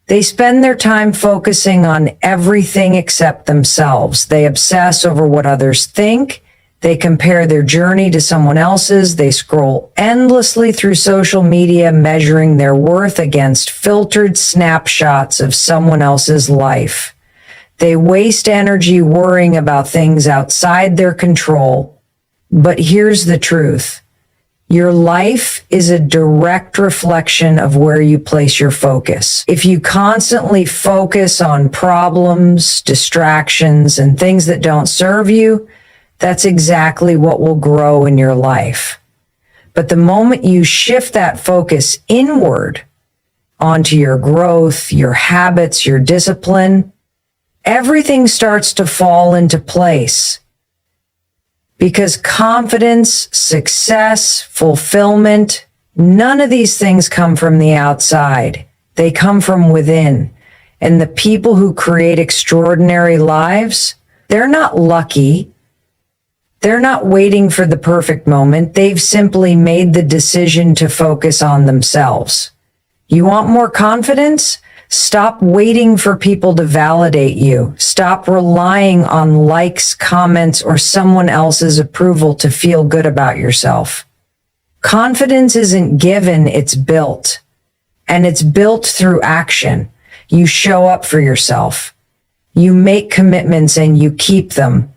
They spend their time focusing on everything except themselves. They obsess over what others think. They compare their journey to someone else's. They scroll endlessly through social media, measuring their worth against filtered snapshots of someone else's life. They waste energy worrying about things outside their control. But here's the truth. Your life is a direct reflection of where you place your focus. If you constantly focus on problems, distractions, and things that don't serve you, that's exactly what will grow in your life. But the moment you shift that focus inward onto your growth, your habits, your discipline, everything starts to fall into place. Because confidence, success, fulfillment, none of these things come from the outside. They come from within. And the people who create extraordinary lives, they're not lucky. They're not waiting for the perfect moment. They've simply made the decision to focus on themselves. You want more confidence? Stop waiting for people to validate you. Stop relying on likes, comments, or someone else's approval to feel good about yourself. Confidence isn't given, it's built. And it's built through action. You show up for yourself. You make commitments and you keep them.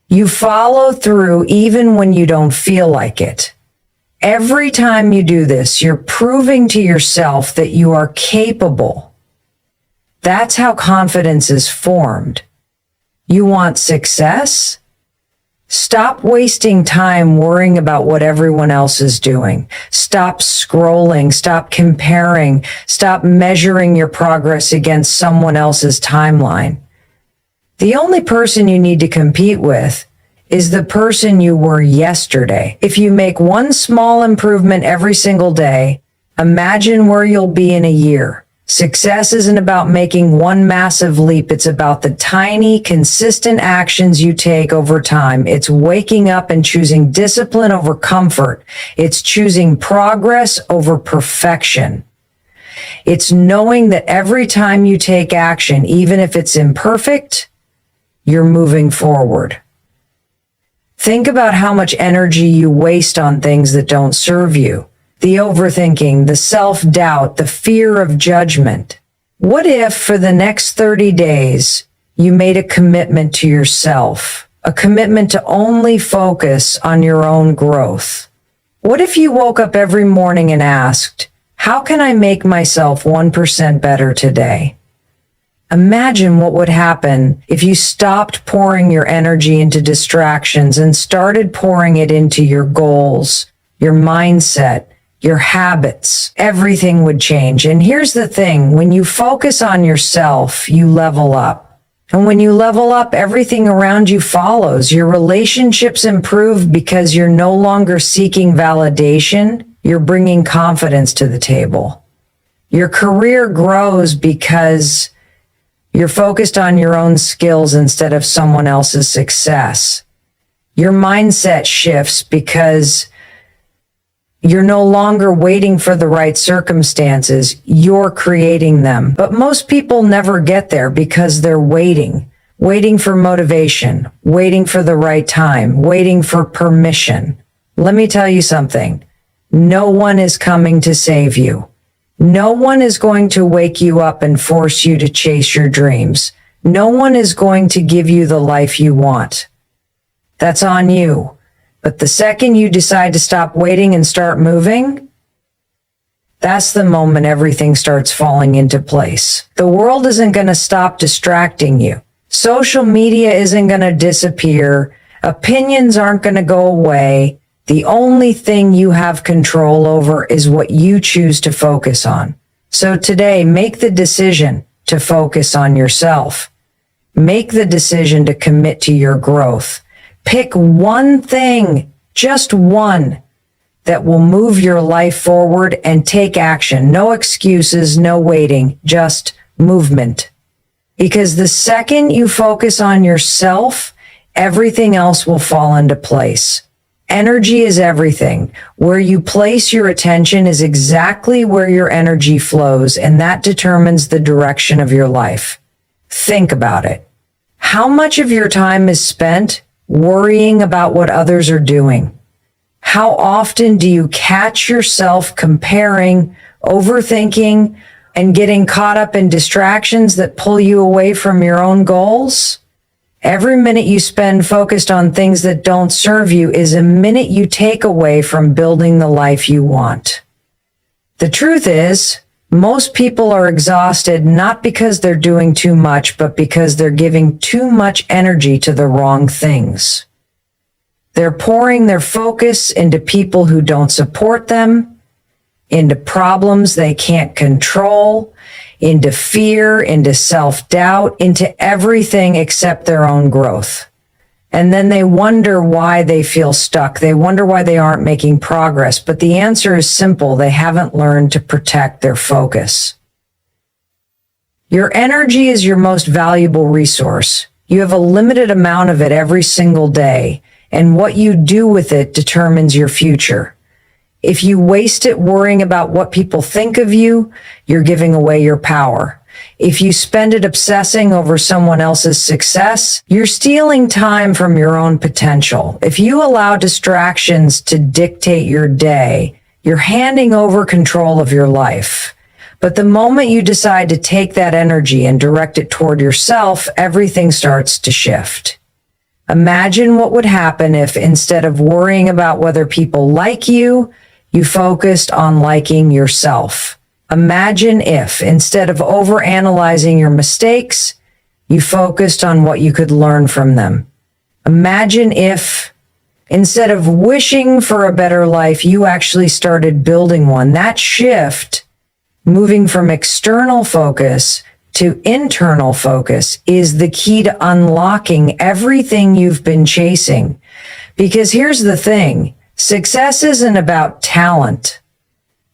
You follow through even when you don't feel like it. Every time you do this, you're proving to yourself that you are capable. That's how confidence is formed. You want success? Stop wasting time worrying about what everyone else is doing. Stop scrolling, stop comparing, stop measuring your progress against someone else's timeline. The only person you need to compete with is the person you were yesterday. If you make one small improvement every single day, imagine where you'll be in a year. Success isn't about making one massive leap. It's about the tiny, consistent actions you take over time. It's waking up and choosing discipline over comfort. It's choosing progress over perfection. It's knowing that every time you take action, even if it's imperfect, you're moving forward. Think about how much energy you waste on things that don't serve you. The overthinking, the self-doubt, the fear of judgment. What if for the next 30 days, you made a commitment to yourself, a commitment to only focus on your own growth? What if you woke up every morning and asked, how can I make myself 1% better today? Imagine what would happen if you stopped pouring your energy into distractions and started pouring it into your goals, your mindset, your habits. Everything would change. And here's the thing, when you focus on yourself, you level up. And when you level up, everything around you follows. Your relationships improve because you're no longer seeking validation. You're bringing confidence to the table. Your career grows because you're focused on your own skills instead of someone else's success. Your mindset shifts because you're no longer waiting for the right circumstances. You're creating them. But most people never get there because they're waiting for motivation, waiting for the right time, waiting for permission. Let me tell you something. No one is coming to save you. No one is going to wake you up and force you to chase your dreams. No one is going to give you the life you want. That's on you. But the second you decide to stop waiting and start moving, that's the moment everything starts falling into place. The world isn't going to stop distracting you. Social media isn't going to disappear. Opinions aren't going to go away. The only thing you have control over is what you choose to focus on. So today, make the decision to focus on yourself. Make the decision to commit to your growth. Pick one thing, just one, that will move your life forward and take action. No excuses, no waiting, just movement. Because the second you focus on yourself, everything else will fall into place. Energy is everything. Where you place your attention is exactly where your energy flows, and that determines the direction of your life. Think about it. How much of your time is spent worrying about what others are doing? How often do you catch yourself comparing, overthinking, and getting caught up in distractions that pull you away from your own goals? Every minute you spend focused on things that don't serve you is a minute you take away from building the life you want. The truth is, most people are exhausted not because they're doing too much, but because they're giving too much energy to the wrong things. They're pouring their focus into people who don't support them, into problems they can't control, into fear, into self-doubt, into everything except their own growth. And then they wonder why they feel stuck. They wonder why they aren't making progress. But the answer is simple. They haven't learned to protect their focus. Your energy is your most valuable resource. You have a limited amount of it every single day, and what you do with it determines your future. If you waste it worrying about what people think of you, you're giving away your power. If you spend it obsessing over someone else's success, you're stealing time from your own potential. If you allow distractions to dictate your day, you're handing over control of your life. But the moment you decide to take that energy and direct it toward yourself, everything starts to shift. Imagine what would happen if, instead of worrying about whether people like you, you focused on liking yourself. Imagine if, instead of overanalyzing your mistakes, you focused on what you could learn from them. Imagine if, instead of wishing for a better life, you actually started building one. That shift, moving from external focus to internal focus, is the key to unlocking everything you've been chasing. Because here's the thing. Success isn't about talent,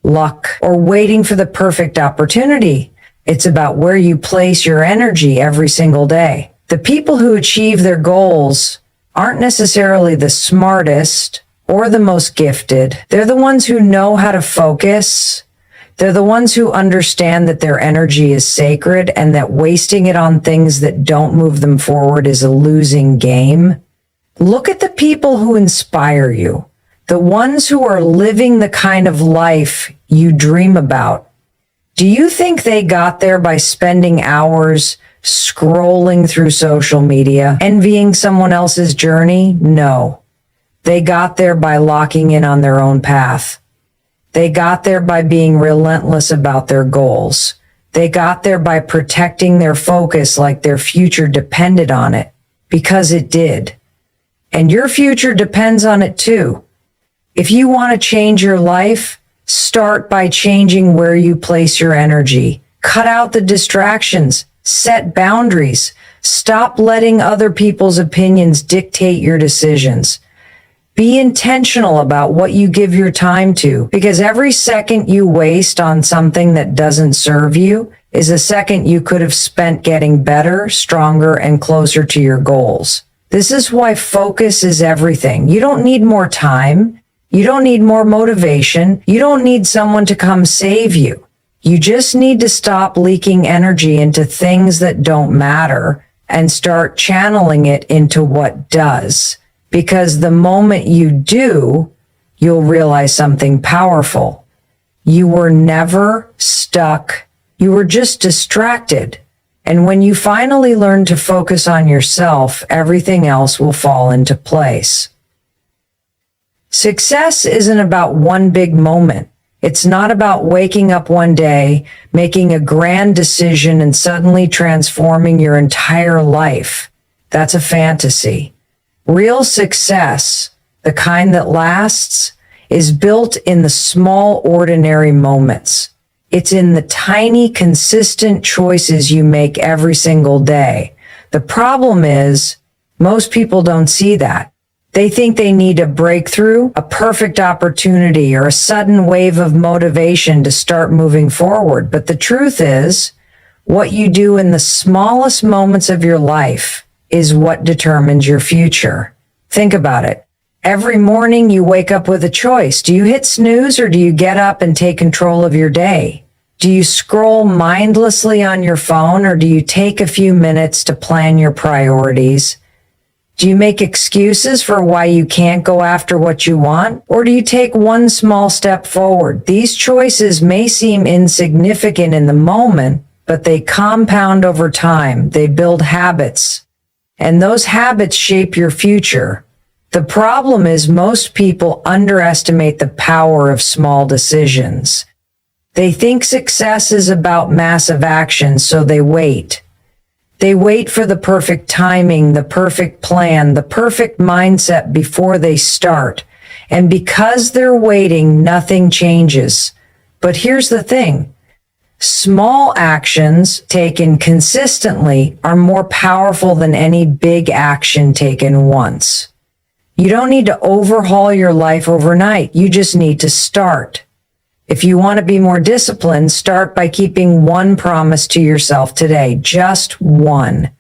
luck, or waiting for the perfect opportunity. It's about where you place your energy every single day. The people who achieve their goals aren't necessarily the smartest or the most gifted. They're the ones who know how to focus. They're the ones who understand that their energy is sacred and that wasting it on things that don't move them forward is a losing game. Look at the people who inspire you. The ones who are living the kind of life you dream about. Do you think they got there by spending hours scrolling through social media, envying someone else's journey? No. They got there by locking in on their own path. They got there by being relentless about their goals. They got there by protecting their focus like their future depended on it, because it did. And your future depends on it too. If you want to change your life, start by changing where you place your energy. Cut out the distractions. Set boundaries. Stop letting other people's opinions dictate your decisions. Be intentional about what you give your time to, because every second you waste on something that doesn't serve you is a second you could have spent getting better, stronger, and closer to your goals. This is why focus is everything. You don't need more time. You don't need more motivation. You don't need someone to come save you. You just need to stop leaking energy into things that don't matter and start channeling it into what does. Because the moment you do, you'll realize something powerful. You were never stuck. You were just distracted. And when you finally learn to focus on yourself, everything else will fall into place. Success isn't about one big moment. It's not about waking up one day, making a grand decision, and suddenly transforming your entire life. That's a fantasy. Real success, the kind that lasts, is built in the small, ordinary moments. It's in the tiny, consistent choices you make every single day. The problem is, most people don't see that. They think they need a breakthrough, a perfect opportunity, or a sudden wave of motivation to start moving forward. But the truth is, what you do in the smallest moments of your life is what determines your future. Think about it. Every morning you wake up with a choice. Do you hit snooze or do you get up and take control of your day? Do you scroll mindlessly on your phone or do you take a few minutes to plan your priorities? Do you make excuses for why you can't go after what you want? Or do you take one small step forward? These choices may seem insignificant in the moment, but they compound over time. They build habits, and those habits shape your future. The problem is most people underestimate the power of small decisions. They think success is about massive action, so they wait. They wait for the perfect timing, the perfect plan, the perfect mindset before they start. And because they're waiting, nothing changes. But here's the thing. Small actions taken consistently are more powerful than any big action taken once. You don't need to overhaul your life overnight. You just need to start. If you want to be more disciplined, start by keeping one promise to yourself today, just one.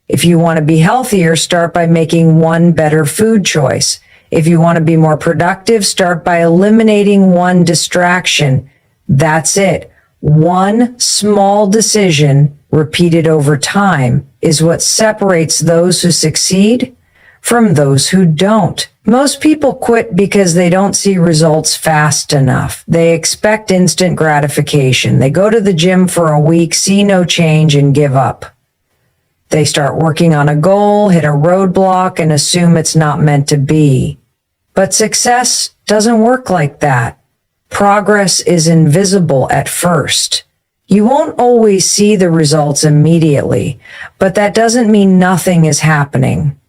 If you want to be healthier, start by making one better food choice. If you want to be more productive, start by eliminating one distraction. That's it. One small decision repeated over time is what separates those who succeed from those who don't. Most people quit because they don't see results fast enough. They expect instant gratification. They go to the gym for a week, see no change, and give up. They start working on a goal, hit a roadblock, and assume it's not meant to be. But success doesn't work like that. Progress is invisible at first. You won't always see the results immediately, but that doesn't mean nothing is happening.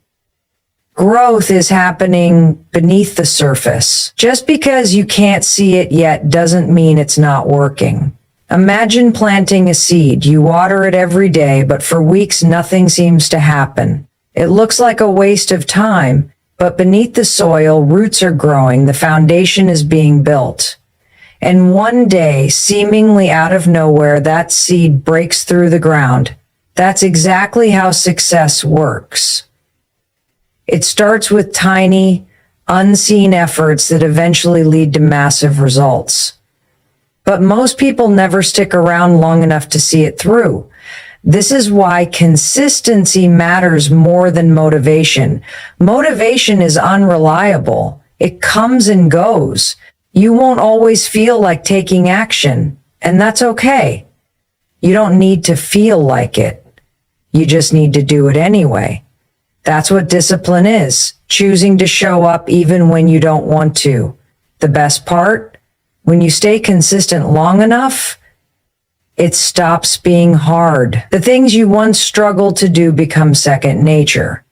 Growth is happening beneath the surface. Just because you can't see it yet doesn't mean it's not working. Imagine planting a seed. You water it every day, but for weeks nothing seems to happen. It looks like a waste of time, but beneath the soil, roots are growing, the foundation is being built. And one day, seemingly out of nowhere, that seed breaks through the ground. That's exactly how success works. It starts with tiny, unseen efforts that eventually lead to massive results. But most people never stick around long enough to see it through. This is why consistency matters more than motivation. Motivation is unreliable. It comes and goes. You won't always feel like taking action, and that's okay. You don't need to feel like it. You just need to do it anyway. That's what discipline is, choosing to show up even when you don't want to. The best part? When you stay consistent long enough, it stops being hard. The things you once struggled to do become second nature.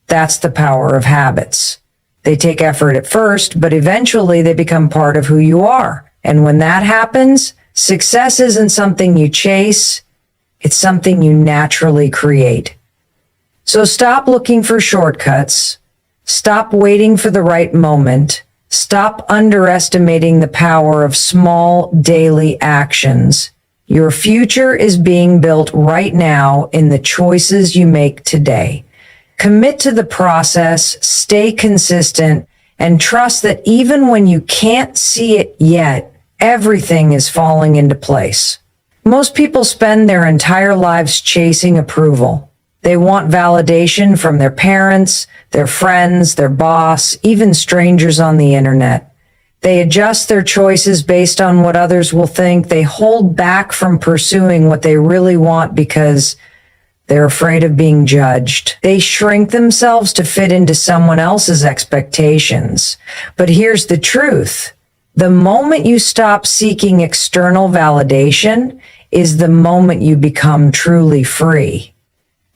That's the power of habits. They take effort at first, but eventually they become part of who you are. And when that happens, success isn't something you chase, it's something you naturally create. So stop looking for shortcuts. Stop waiting for the right moment. Stop underestimating the power of small daily actions. Your future is being built right now in the choices you make today. Commit to the process, stay consistent, and trust that even when you can't see it yet, everything is falling into place. Most people spend their entire lives chasing approval. They want validation from their parents, their friends, their boss, even strangers on the internet. They adjust their choices based on what others will think. They hold back from pursuing what they really want because they're afraid of being judged. They shrink themselves to fit into someone else's expectations. But here's the truth. The moment you stop seeking external validation is the moment you become truly free.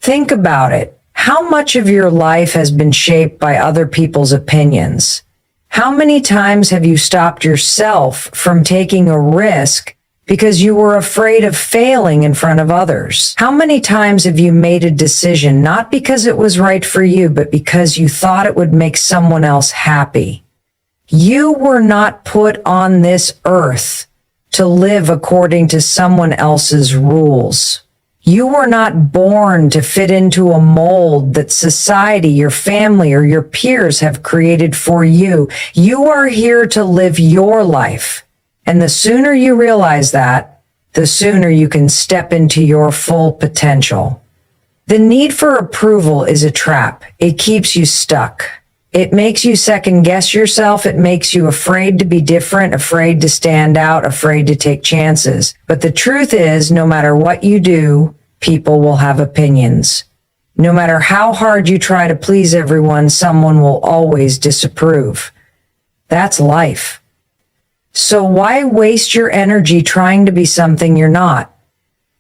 Think about it. How much of your life has been shaped by other people's opinions? How many times have you stopped yourself from taking a risk because you were afraid of failing in front of others? How many times have you made a decision not because it was right for you, but because you thought it would make someone else happy? You were not put on this earth to live according to someone else's rules. You were not born to fit into a mold that society, your family, or your peers have created for you. You are here to live your life. And the sooner you realize that, the sooner you can step into your full potential. The need for approval is a trap. It keeps you stuck. It makes you second guess yourself. It makes you afraid to be different, afraid to stand out, afraid to take chances. But the truth is, no matter what you do, people will have opinions. No matter how hard you try to please everyone, someone will always disapprove. That's life. So why waste your energy trying to be something you're not?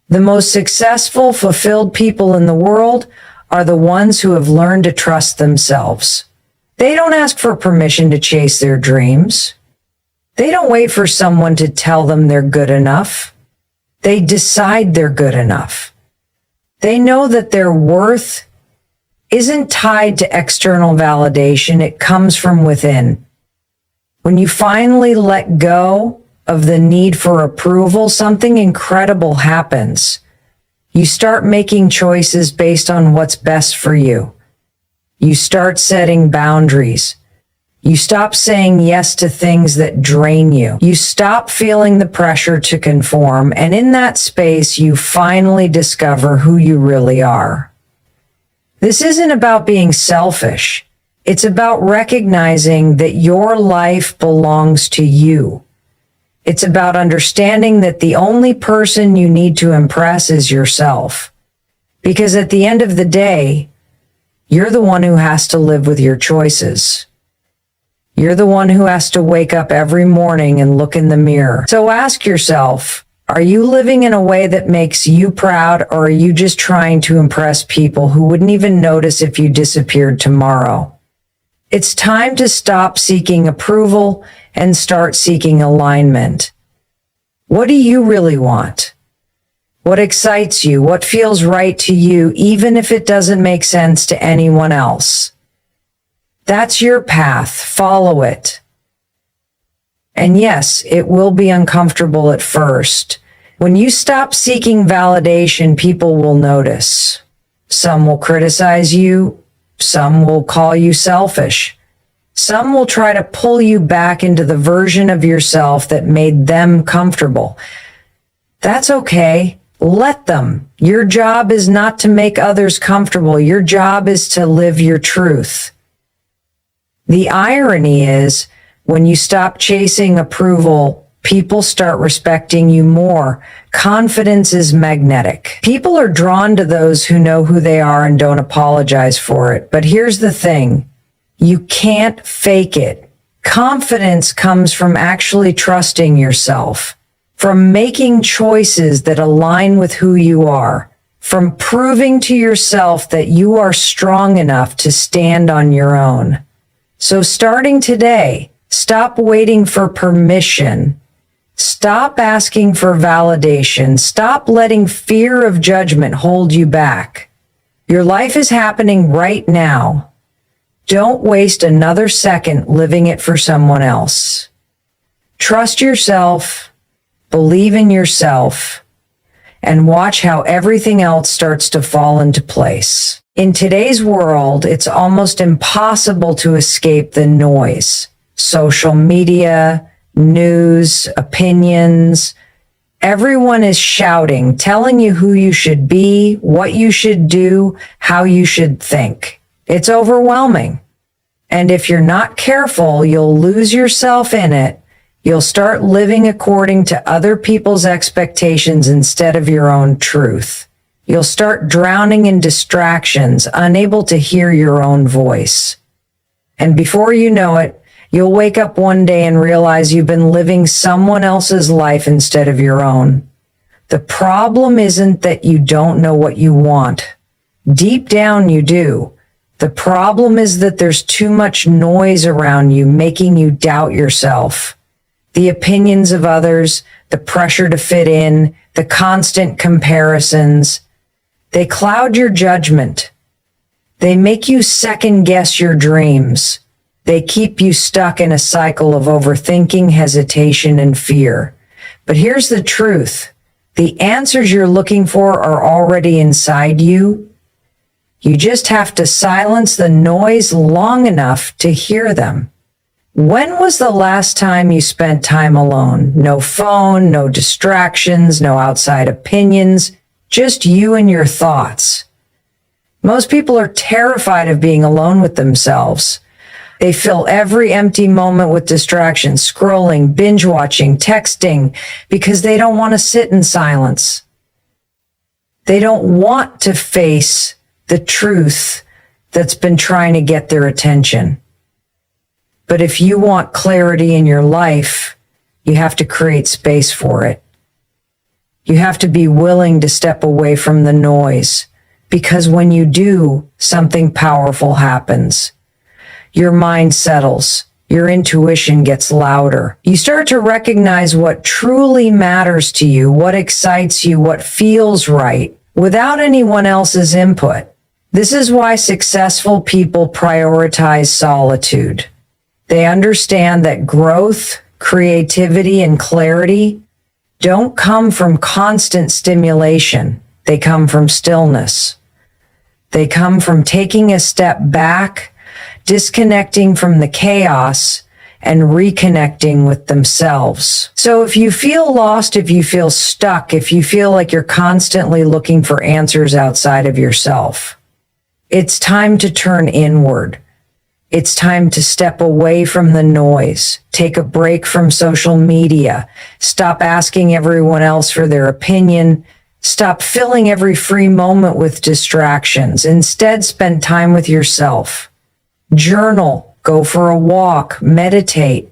The most successful, fulfilled people in the world are the ones who have learned to trust themselves. They don't ask for permission to chase their dreams. They don't wait for someone to tell them they're good enough. They decide they're good enough. They know that their worth isn't tied to external validation. It comes from within. When you finally let go of the need for approval, something incredible happens. You start making choices based on what's best for you. You start setting boundaries. You stop saying yes to things that drain you. You stop feeling the pressure to conform, and in that space, you finally discover who you really are. This isn't about being selfish. It's about recognizing that your life belongs to you. It's about understanding that the only person you need to impress is yourself. Because at the end of the day, you're the one who has to live with your choices. You're the one who has to wake up every morning and look in the mirror. So ask yourself, are you living in a way that makes you proud, or are you just trying to impress people who wouldn't even notice if you disappeared tomorrow? It's time to stop seeking approval and start seeking alignment. What do you really want? What excites you? What feels right to you, even if it doesn't make sense to anyone else? That's your path. Follow it. And yes, it will be uncomfortable at first. When you stop seeking validation, people will notice. Some will criticize you. Some will call you selfish. Some will try to pull you back into the version of yourself that made them comfortable. That's okay. Let them. Your job is not to make others comfortable. Your job is to live your truth. The irony is, when you stop chasing approval, people start respecting you more. Confidence is magnetic. People are drawn to those who know who they are and don't apologize for it. But here's the thing. You can't fake it. Confidence comes from actually trusting yourself, from making choices that align with who you are, from proving to yourself that you are strong enough to stand on your own. So starting today, stop waiting for permission. Stop asking for validation. Stop letting fear of judgment hold you back. Your life is happening right now. Don't waste another second living it for someone else. Trust yourself, believe in yourself, and watch how everything else starts to fall into place. In today's world, it's almost impossible to escape the noise. Social media, news, opinions. Everyone is shouting, telling you who you should be, what you should do, how you should think. It's overwhelming. And if you're not careful, you'll lose yourself in it. You'll start living according to other people's expectations instead of your own truth. You'll start drowning in distractions, unable to hear your own voice. And before you know it, you'll wake up one day and realize you've been living someone else's life instead of your own. The problem isn't that you don't know what you want. Deep down, you do. The problem is that there's too much noise around you, making you doubt yourself. The opinions of others, the pressure to fit in, the constant comparisons, they cloud your judgment. They make you second guess your dreams. They keep you stuck in a cycle of overthinking, hesitation, and fear. But here's the truth. The answers you're looking for are already inside you. You just have to silence the noise long enough to hear them. When was the last time you spent time alone? No phone, no distractions, no outside opinions, just you and your thoughts. Most people are terrified of being alone with themselves. They fill every empty moment with distractions, scrolling, binge watching, texting, because they don't want to sit in silence. They don't want to face the truth that's been trying to get their attention. But if you want clarity in your life, you have to create space for it. You have to be willing to step away from the noise, because when you do, something powerful happens. Your mind settles. Your intuition gets louder. You start to recognize what truly matters to you, what excites you, what feels right, without anyone else's input. This is why successful people prioritize solitude. They understand that growth, creativity, and clarity don't come from constant stimulation. They come from stillness. They come from taking a step back, disconnecting from the chaos, and reconnecting with themselves. So if you feel lost, if you feel stuck, if you feel like you're constantly looking for answers outside of yourself, it's time to turn inward. It's time to step away from the noise, take a break from social media, stop asking everyone else for their opinion, stop filling every free moment with distractions. Instead, spend time with yourself. Journal, go for a walk, meditate.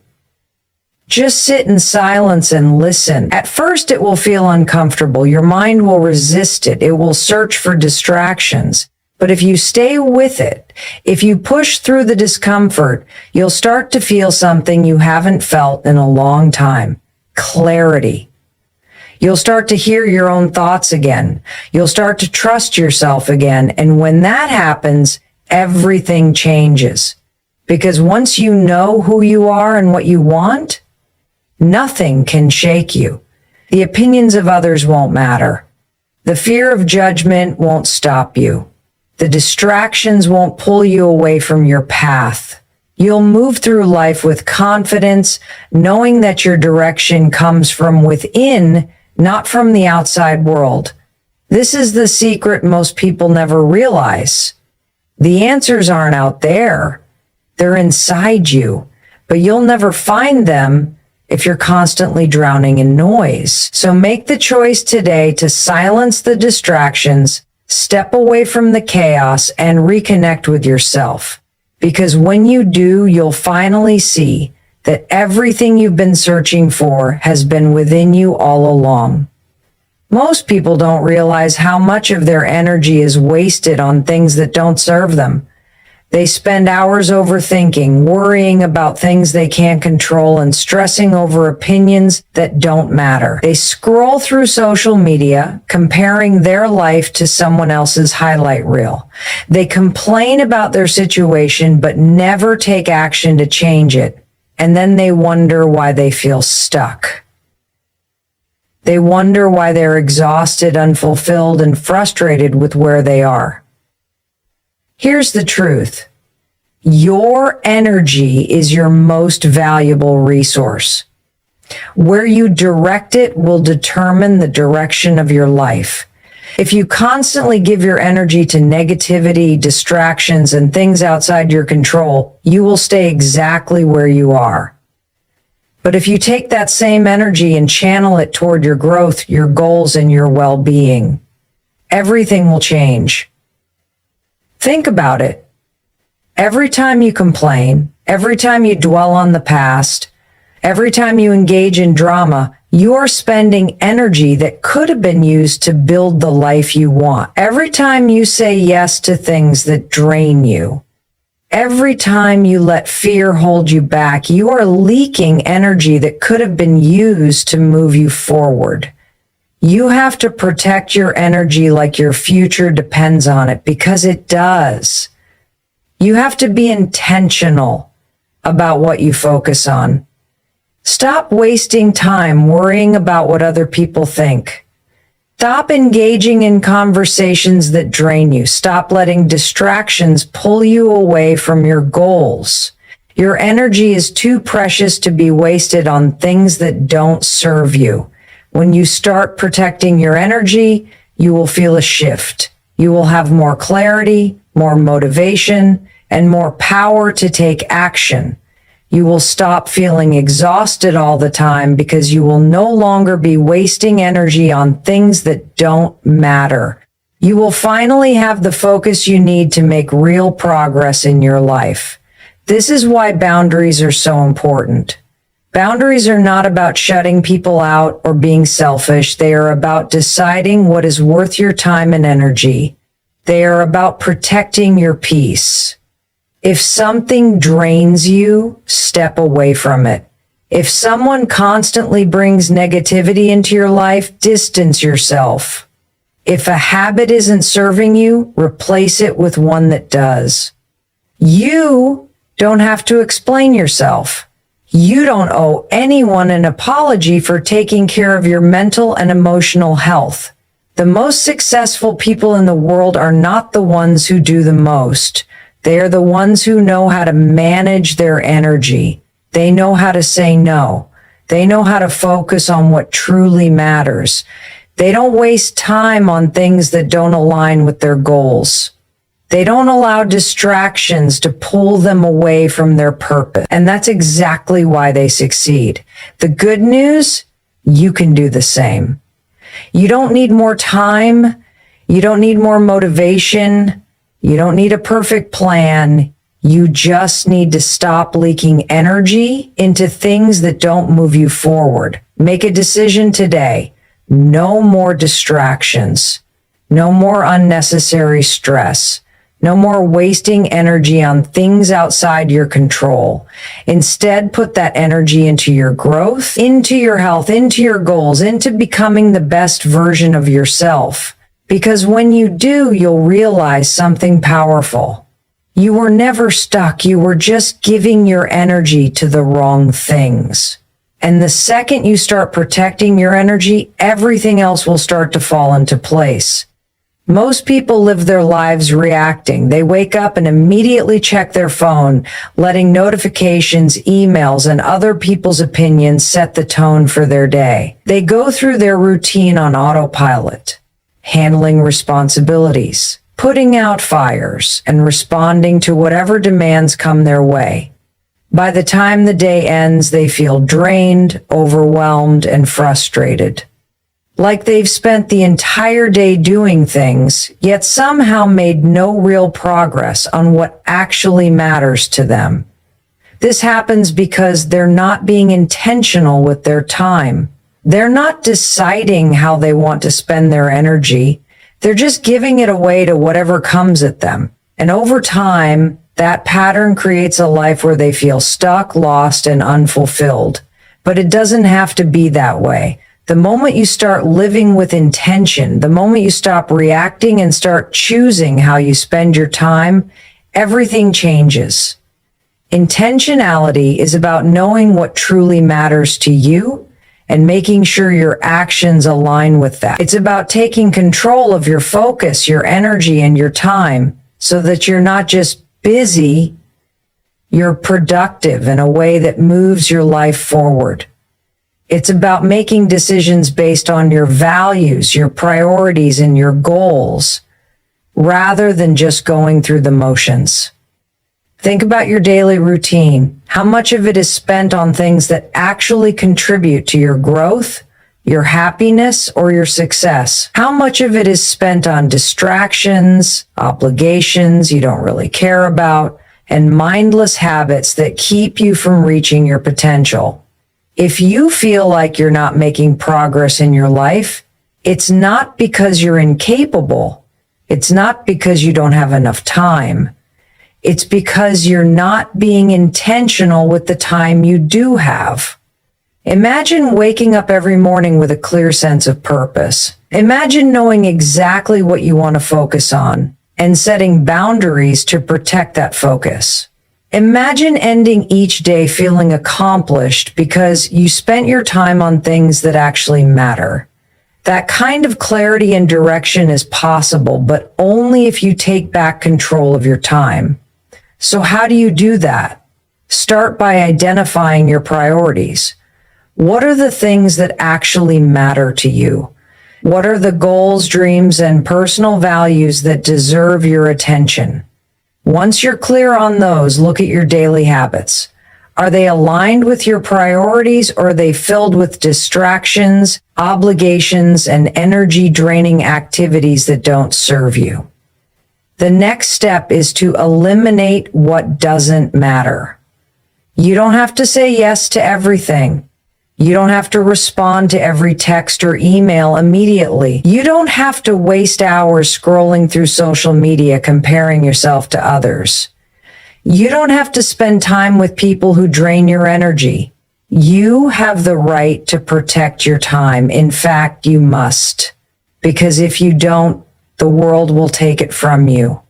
Just sit in silence and listen. At first, it will feel uncomfortable. Your mind will resist it. It will search for distractions. But if you stay with it, if you push through the discomfort, you'll start to feel something you haven't felt in a long time: clarity. You'll start to hear your own thoughts again. You'll start to trust yourself again. And when that happens, everything changes. Because once you know who you are and what you want, nothing can shake you. The opinions of others won't matter. The fear of judgment won't stop you. The distractions won't pull you away from your path. You'll move through life with confidence, knowing that your direction comes from within, not from the outside world. This is the secret most people never realize. The answers aren't out there. They're inside you, but you'll never find them if you're constantly drowning in noise. So make the choice today to silence the distractions, step away from the chaos, and reconnect with yourself. Because when you do, you'll finally see that everything you've been searching for has been within you all along. Most people don't realize how much of their energy is wasted on things that don't serve them. They spend hours overthinking, worrying about things they can't control, and stressing over opinions that don't matter. They scroll through social media, comparing their life to someone else's highlight reel. They complain about their situation, but never take action to change it. And then they wonder why they feel stuck. They wonder why they're exhausted, unfulfilled, and frustrated with where they are. Here's the truth. Your energy is your most valuable resource. Where you direct it will determine the direction of your life. If you constantly give your energy to negativity, distractions, and things outside your control, you will stay exactly where you are. But if you take that same energy and channel it toward your growth, your goals, and your well-being, everything will change. Think about it. Every time you complain, every time you dwell on the past, every time you engage in drama, you are spending energy that could have been used to build the life you want. Every time you say yes to things that drain you, every time you let fear hold you back, you are leaking energy that could have been used to move you forward. You have to protect your energy like your future depends on it, because it does. You have to be intentional about what you focus on. Stop wasting time worrying about what other people think. Stop engaging in conversations that drain you. Stop letting distractions pull you away from your goals. Your energy is too precious to be wasted on things that don't serve you. When you start protecting your energy, you will feel a shift. You will have more clarity, more motivation, and more power to take action. You will stop feeling exhausted all the time because you will no longer be wasting energy on things that don't matter. You will finally have the focus you need to make real progress in your life. This is why boundaries are so important. Boundaries are not about shutting people out or being selfish. They are about deciding what is worth your time and energy. They are about protecting your peace. If something drains you, step away from it. If someone constantly brings negativity into your life, distance yourself. If a habit isn't serving you, replace it with one that does. You don't have to explain yourself. You don't owe anyone an apology for taking care of your mental and emotional health. The most successful people in the world are not the ones who do the most. They are the ones who know how to manage their energy. They know how to say no. They know how to focus on what truly matters. They don't waste time on things that don't align with their goals. They don't allow distractions to pull them away from their purpose. And that's exactly why they succeed. The good news, you can do the same. You don't need more time. You don't need more motivation. You don't need a perfect plan. You just need to stop leaking energy into things that don't move you forward. Make a decision today. No more distractions. No more unnecessary stress. No more wasting energy on things outside your control. Instead, put that energy into your growth, into your health, into your goals, into becoming the best version of yourself. Because when you do, you'll realize something powerful. You were never stuck. You were just giving your energy to the wrong things. And the second you start protecting your energy, everything else will start to fall into place. Most people live their lives reacting. They wake up and immediately check their phone, letting notifications, emails, and other people's opinions set the tone for their day. They go through their routine on autopilot, handling responsibilities, putting out fires, and responding to whatever demands come their way. By the time the day ends, they feel drained, overwhelmed, and frustrated. Like they've spent the entire day doing things, yet somehow made no real progress on what actually matters to them. This happens because they're not being intentional with their time. They're not deciding how they want to spend their energy. They're just giving it away to whatever comes at them. And over time, that pattern creates a life where they feel stuck, lost, and unfulfilled. But it doesn't have to be that way. The moment you start living with intention, the moment you stop reacting and start choosing how you spend your time, everything changes. Intentionality is about knowing what truly matters to you and making sure your actions align with that. It's about taking control of your focus, your energy, and your time so that you're not just busy, you're productive in a way that moves your life forward. It's about making decisions based on your values, your priorities, and your goals, rather than just going through the motions. Think about your daily routine. How much of it is spent on things that actually contribute to your growth, your happiness, or your success? How much of it is spent on distractions, obligations you don't really care about, and mindless habits that keep you from reaching your potential? If you feel like you're not making progress in your life, it's not because you're incapable. It's not because you don't have enough time. It's because you're not being intentional with the time you do have. Imagine waking up every morning with a clear sense of purpose. Imagine knowing exactly what you want to focus on and setting boundaries to protect that focus. Imagine ending each day feeling accomplished because you spent your time on things that actually matter. That kind of clarity and direction is possible, but only if you take back control of your time. So how do you do that? Start by identifying your priorities. What are the things that actually matter to you? What are the goals, dreams, and personal values that deserve your attention? Once you're clear on those, look at your daily habits. Are they aligned with your priorities, or are they filled with distractions, obligations, and energy-draining activities that don't serve you? The next step is to eliminate what doesn't matter. You don't have to say yes to everything. You don't have to respond to every text or email immediately. You don't have to waste hours scrolling through social media comparing yourself to others. You don't have to spend time with people who drain your energy. You have the right to protect your time. In fact, you must. Because if you don't, the world will take it from you.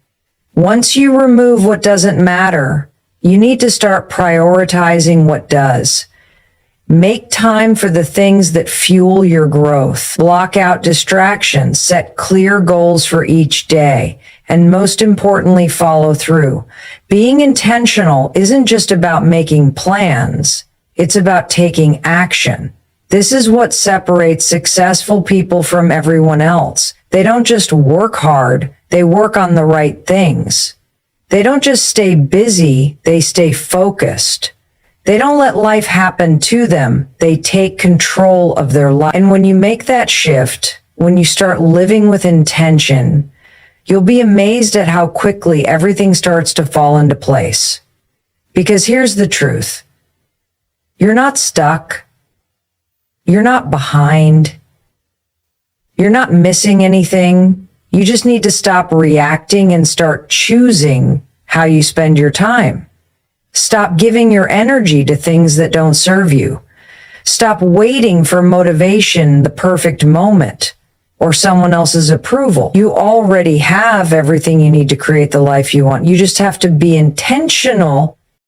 Once you remove what doesn't matter, you need to start prioritizing what does. Make time for the things that fuel your growth. Block out distractions, set clear goals for each day, and most importantly, follow through. Being intentional isn't just about making plans, it's about taking action. This is what separates successful people from everyone else. They don't just work hard, they work on the right things. They don't just stay busy, they stay focused. They don't let life happen to them. They take control of their life. And when you make that shift, when you start living with intention, you'll be amazed at how quickly everything starts to fall into place. Because here's the truth. You're not stuck. You're not behind. You're not missing anything. You just need to stop reacting and start choosing how you spend your time. Stop giving your energy to things that don't serve you. Stop waiting for motivation, the perfect moment, or someone else's approval. You already have everything you need to create the life you want. You just have to be intentional